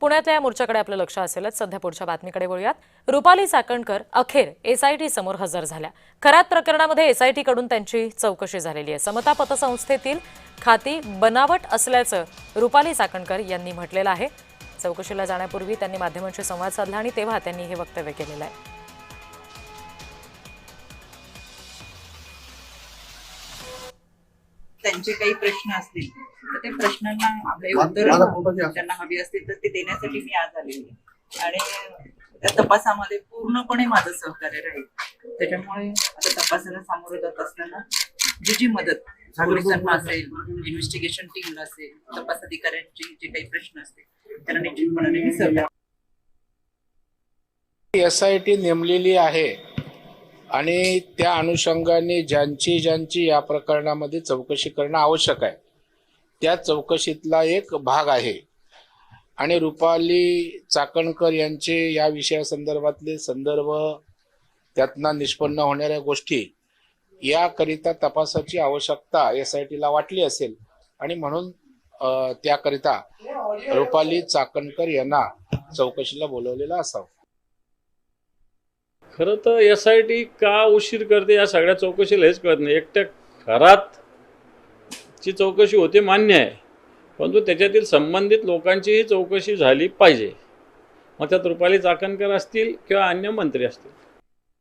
पुण्यातल्या या मोर्चाकडे आपलं लक्ष असेलच. सध्या पुढच्या बातमीकडे वळूयात. रुपाली चाकणकर अखेर एसआयटी समोर हजर झाल्या. खरात प्रकरणामध्ये एसआयटी कडून त्यांची चौकशी झालेली आहे. समता पतसंस्थेतील खाती बनावट असल्याचं रुपाली चाकणकर यांनी म्हटलेलं आहे. चौकशीला जाण्यापूर्वी त्यांनी माध्यमांशी संवाद साधला आणि तेव्हा त्यांनी हे वक्तव्य केलेलं आहे. त्यांचे काही प्रश्न असतील तर ते प्रश्नांना आपले उत्तर त्यांना हवी असतील तर ते देण्यासाठी मी आज आलेली आहे आणि त्या तपासामध्ये पूर्णपणे माझं सहकार्य राहील. त्याच्यामुळे आता तपासाला सामोरं जात असताना जी मदत पोलिसांना असेल, इन्व्हेस्टिगेशन टीमला असेल, तपास अधिकाऱ्यांचे जे काही प्रश्न असतील त्यांना निश्चितपणाने मी सहकार्य. एसआयटी नेमलेली आहे आणि त्या अनुषंगाने ज्यांची या प्रकरणामध्ये चौकशी करणं आवश्यक आहे त्या चौकशीतला एक भाग आहे. आणि रुपाली चाकणकर यांचे या विषयासंदर्भातले संदर्भ, त्यातनं निष्पन्न होणाऱ्या गोष्टी याकरिता तपासाची आवश्यकता एसआयटीला वाटली असेल आणि म्हणून त्याकरिता रुपाली चाकणकर यांना चौकशीला बोलवलेलं असावं. खरं तर एसआयटी का उशीर करते या सगळ्या चौकशीला हेच कळत नाही. एकट्या खरातची चौकशी होते मान्य आहे, परंतु त्याच्यातील संबंधित लोकांचीही चौकशी झाली पाहिजे. मग त्यात रुपाली चाकणकर असतील किंवा अन्य मंत्री असतील.